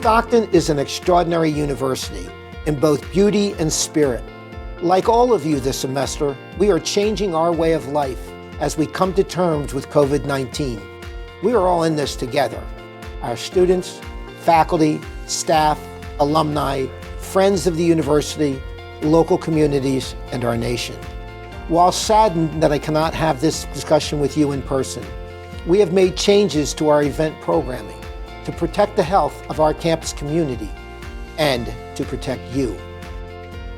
Stockton is an extraordinary university in both beauty and spirit. Like all of you this semester, we are changing our way of life as we come to terms with COVID-19. We are all in this together. Our students, faculty, staff, alumni, friends of the university, local communities, and our nation. While saddened that I cannot have this discussion with you in person, we have made changes to our event programming to protect the health of our campus community and to protect you.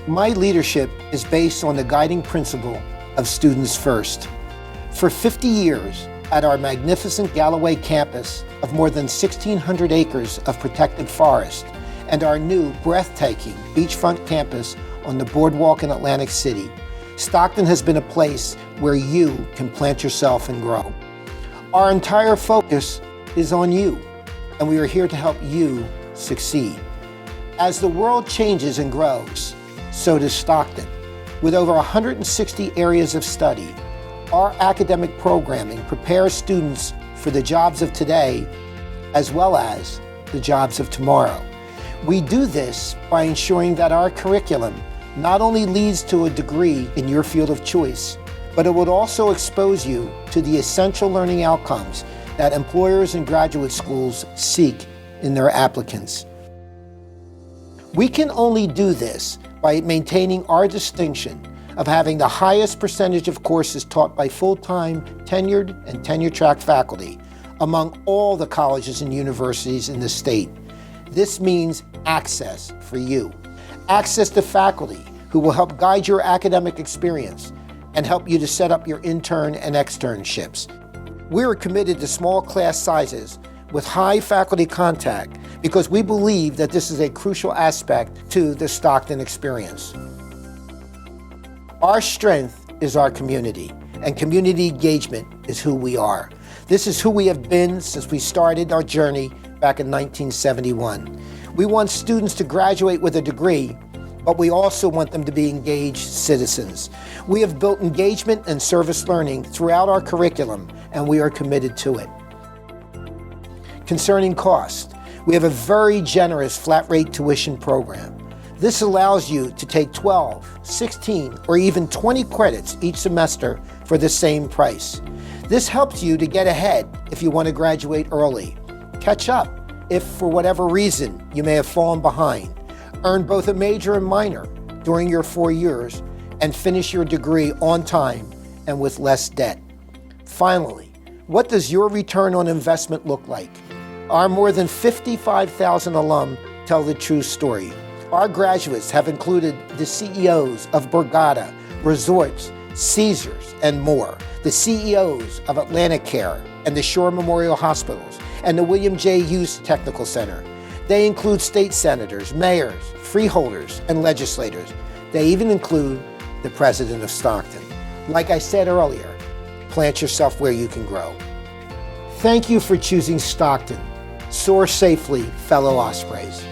My leadership is based on the guiding principle of students first. For 50 years, at our magnificent Galloway campus of more than 1,600 acres of protected forest and our new breathtaking beachfront campus on the boardwalk in Atlantic City, Stockton has been a place where you can plant yourself and grow. Our entire focus is on you, and we are here to help you succeed. As the world changes and grows, so does Stockton. With over 160 areas of study, our academic programming prepares students for the jobs of today as well as the jobs of tomorrow. We do this by ensuring that our curriculum not only leads to a degree in your field of choice, but it would also expose you to the essential learning outcomes that employers and graduate schools seek in their applicants. We can only do this by maintaining our distinction of having the highest percentage of courses taught by full-time, tenured, and tenure-track faculty among all the colleges and universities in the state. This means access for you. Access to faculty who will help guide your academic experience and help you to set up your intern and externships. We are committed to small class sizes with high faculty contact because we believe that this is a crucial aspect to the Stockton experience. Our strength is our community, and community engagement is who we are. This is who we have been since we started our journey back in 1971. We want students to graduate with a degree, but we also want them to be engaged citizens. We have built engagement and service learning throughout our curriculum, and we are committed to it. Concerning cost, we have a very generous flat rate tuition program. This allows you to take 12, 16, or even 20 credits each semester for the same price. This helps you to get ahead if you want to graduate early, catch up if for whatever reason you may have fallen behind, earn both a major and minor during your 4 years, and finish your degree on time and with less debt. Finally, what does your return on investment look like? Our more than 55,000 alum tell the true story. Our graduates have included the CEOs of Borgata, Resorts, Caesars, and more, the CEOs of Atlantic Care and the Shore Memorial Hospitals, and the William J. Hughes Technical Center. They include state senators, mayors, freeholders, and legislators. They even include the president of Stockton. Like I said earlier, plant yourself where you can grow. Thank you for choosing Stockton. Soar safely, fellow Ospreys.